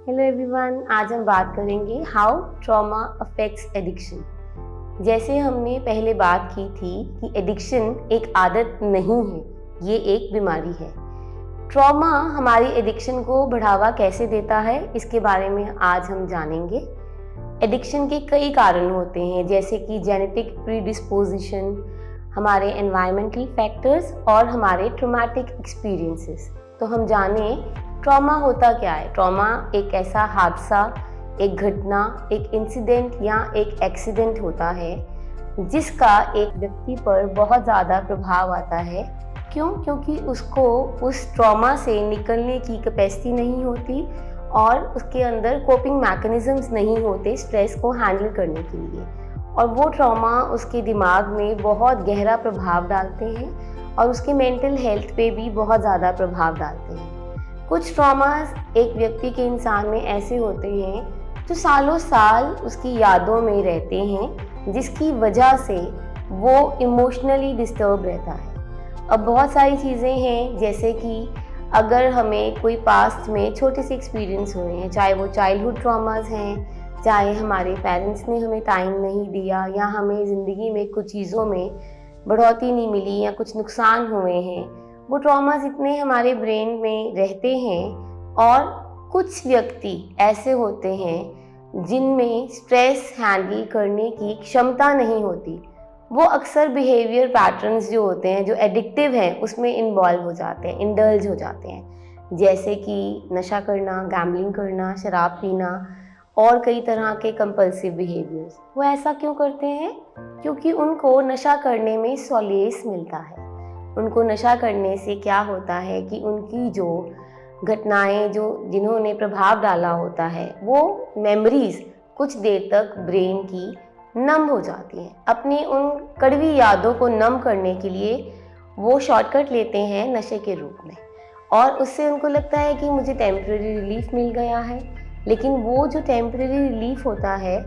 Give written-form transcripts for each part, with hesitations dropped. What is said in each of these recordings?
Hello everyone, आज हम बात करेंगे हाउ ट्रॉमा अफेक्ट्स एडिक्शन। जैसे हमने पहले बात की थी कि एडिक्शन एक आदत नहीं है, ये एक बीमारी है। ट्रॉमा हमारी एडिक्शन को बढ़ावा कैसे देता है, इसके बारे में आज हम जानेंगे। एडिक्शन के कई कारण होते हैं, जैसे कि जेनेटिक प्रीडिस्पोजिशन, हमारे एनवायरमेंटल फैक्टर्स और हमारे ट्रॉमेटिक एक्सपीरियंसेस। तो हम जाने ट्रॉमा होता क्या है। ट्रॉमा एक ऐसा हादसा, एक घटना, एक इंसिडेंट या एक एक्सीडेंट होता है जिसका एक व्यक्ति पर बहुत ज़्यादा प्रभाव आता है। क्यों? क्योंकि उसको उस ट्रॉमा से निकलने की कैपेसिटी नहीं होती और उसके अंदर कोपिंग मैकेनिज़म्स नहीं होते स्ट्रेस को हैंडल करने के लिए, और वो ट्रॉमा उसके दिमाग में बहुत गहरा प्रभाव डालते हैं और उसके मेंटल हेल्थ पे भी बहुत ज़्यादा प्रभाव डालते हैं। कुछ ट्रॉमास एक व्यक्ति के इंसान में ऐसे होते हैं जो सालों साल उसकी यादों में रहते हैं, जिसकी वजह से वो इमोशनली डिस्टर्ब रहता है। अब बहुत सारी चीज़ें हैं, जैसे कि अगर हमें कोई पास्ट में छोटे से एक्सपीरियंस हुए हैं, चाहे वो चाइल्डहुड ट्रॉमास हैं, चाहे हमारे पेरेंट्स ने हमें टाइम नहीं दिया, या हमें ज़िंदगी में कुछ चीज़ों में बढ़ोतरी नहीं मिली या कुछ नुकसान हुए हैं, वो ट्रॉमास इतने हमारे ब्रेन में रहते हैं। और कुछ व्यक्ति ऐसे होते हैं जिनमें स्ट्रेस हैंडल करने की क्षमता नहीं होती। वो अक्सर बिहेवियर पैटर्न्स जो होते हैं, जो एडिक्टिव हैं, उसमें इन्वॉल्व हो जाते हैं, इंडल्ज हो जाते हैं, जैसे कि नशा करना, गैम्बलिंग करना, शराब पीना और कई तरह के कंपल्सिव बिहेवियर्स। वो ऐसा क्यों करते हैं? क्योंकि उनको नशा करने में सॉलेस मिलता है। उनको नशा करने से क्या होता है कि उनकी जो घटनाएं, जो जिन्होंने प्रभाव डाला होता है, वो मेमोरीज कुछ देर तक ब्रेन की नम हो जाती हैं। अपनी उन कड़वी यादों को नम करने के लिए वो शॉर्टकट लेते हैं नशे के रूप में, और उससे उनको लगता है कि मुझे टेम्परेरी रिलीफ मिल गया है। लेकिन वो जो टेम्परेरी रिलीफ होता है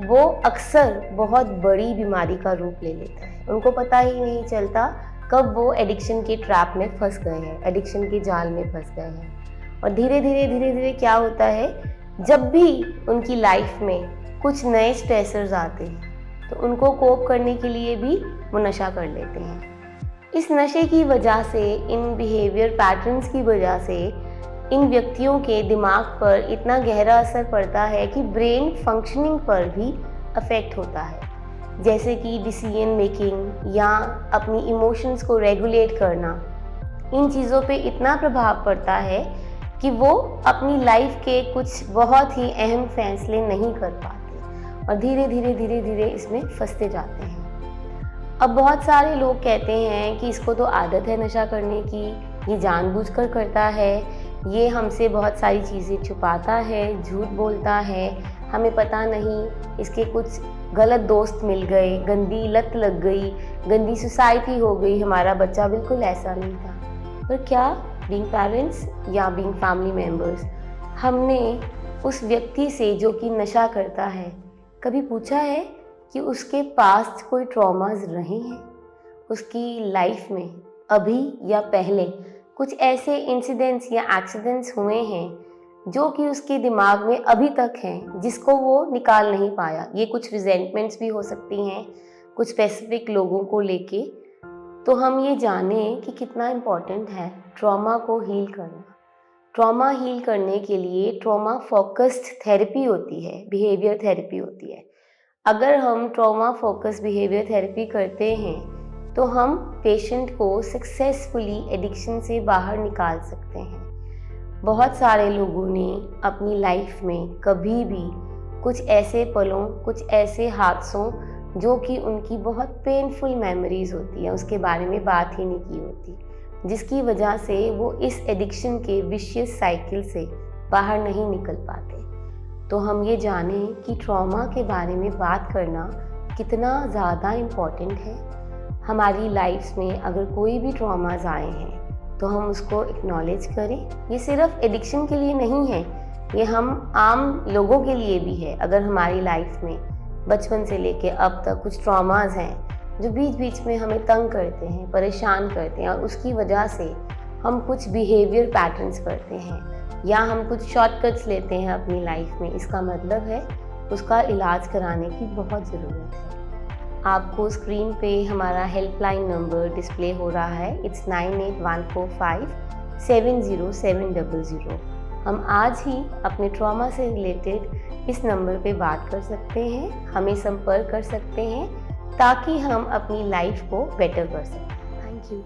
वो अक्सर बहुत बड़ी बीमारी का रूप ले लेता है। उनको पता ही नहीं चलता कब वो एडिक्शन के ट्रैप में फंस गए हैं, एडिक्शन के जाल में फंस गए हैं। और धीरे धीरे क्या होता है, जब भी उनकी लाइफ में कुछ नए स्ट्रेसर्स आते हैं तो उनको कोप करने के लिए भी वो नशा कर लेते हैं। इस नशे की वजह से, इन बिहेवियर पैटर्न्स की वजह से इन व्यक्तियों के दिमाग पर इतना गहरा असर पड़ता है कि ब्रेन फंक्शनिंग पर भी अफेक्ट होता है, जैसे कि डिसीजन मेकिंग या अपनी इमोशंस को रेगुलेट करना। इन चीज़ों पे इतना प्रभाव पड़ता है कि वो अपनी लाइफ के कुछ बहुत ही अहम फैसले नहीं कर पाते और धीरे धीरे इसमें फंसते जाते हैं। अब बहुत सारे लोग कहते हैं कि इसको तो आदत है नशा करने की, ये जानबूझकर करता है, ये हमसे बहुत सारी चीज़ें छुपाता है, झूठ बोलता है, हमें पता नहीं, इसके कुछ गलत दोस्त मिल गए, गंदी लत लग गई, गंदी सोसाइटी हो गई, हमारा बच्चा बिल्कुल ऐसा नहीं था। पर क्या बीइंग पेरेंट्स या बीइंग फैमिली मेम्बर्स, हमने उस व्यक्ति से जो कि नशा करता है कभी पूछा है कि उसके पास कोई ट्रॉमास रहे हैं? उसकी लाइफ में अभी या पहले कुछ ऐसे इंसिडेंट्स या एक्सीडेंट्स हुए हैं जो कि उसके दिमाग में अभी तक हैं, जिसको वो निकाल नहीं पाया? ये कुछ रिजेंटमेंट्स भी हो सकती हैं कुछ स्पेसिफिक लोगों को लेके। तो हम ये जानें कि कितना इम्पॉर्टेंट है ट्रॉमा को हील करना। ट्रॉमा हील करने के लिए ट्रॉमा फोकस्ड थेरेपी होती है, बिहेवियर थेरेपी होती है। अगर हम ट्रॉमा फोकस्ड बिहेवियर थेरेपी करते हैं तो हम पेशेंट को सक्सेसफुली एडिक्शन से बाहर निकाल सकते हैं। बहुत सारे लोगों ने अपनी लाइफ में कभी भी कुछ ऐसे पलों, कुछ ऐसे हादसों जो कि उनकी बहुत पेनफुल मेमोरीज होती है, उसके बारे में बात ही नहीं की होती, जिसकी वजह से वो इस एडिक्शन के विशियस साइकिल से बाहर नहीं निकल पाते। तो हम ये जानें कि ट्रॉमा के बारे में बात करना कितना ज़्यादा इम्पॉर्टेंट है। हमारी लाइफ्स में अगर कोई भी ट्रॉमास आए हैं तो हम उसको एक्नॉलेज करें। ये सिर्फ एडिक्शन के लिए नहीं है, ये हम आम लोगों के लिए भी है। अगर हमारी लाइफ में बचपन से लेके अब तक कुछ ट्रॉमास हैं जो बीच बीच में हमें तंग करते हैं, परेशान करते हैं, और उसकी वजह से हम कुछ बिहेवियर पैटर्न्स करते हैं, या हम कुछ शॉर्टकट्स लेते हैं अपनी लाइफ में, इसका मतलब है उसका इलाज कराने की बहुत ज़रूरत है। आपको स्क्रीन पे हमारा हेल्पलाइन नंबर डिस्प्ले हो रहा है, इट्स 9814570700। हम आज ही अपने ट्रॉमा से रिलेटेड इस नंबर पे बात कर सकते हैं, हमें संपर्क कर सकते हैं ताकि हम अपनी लाइफ को बेटर कर सकें। Thank you.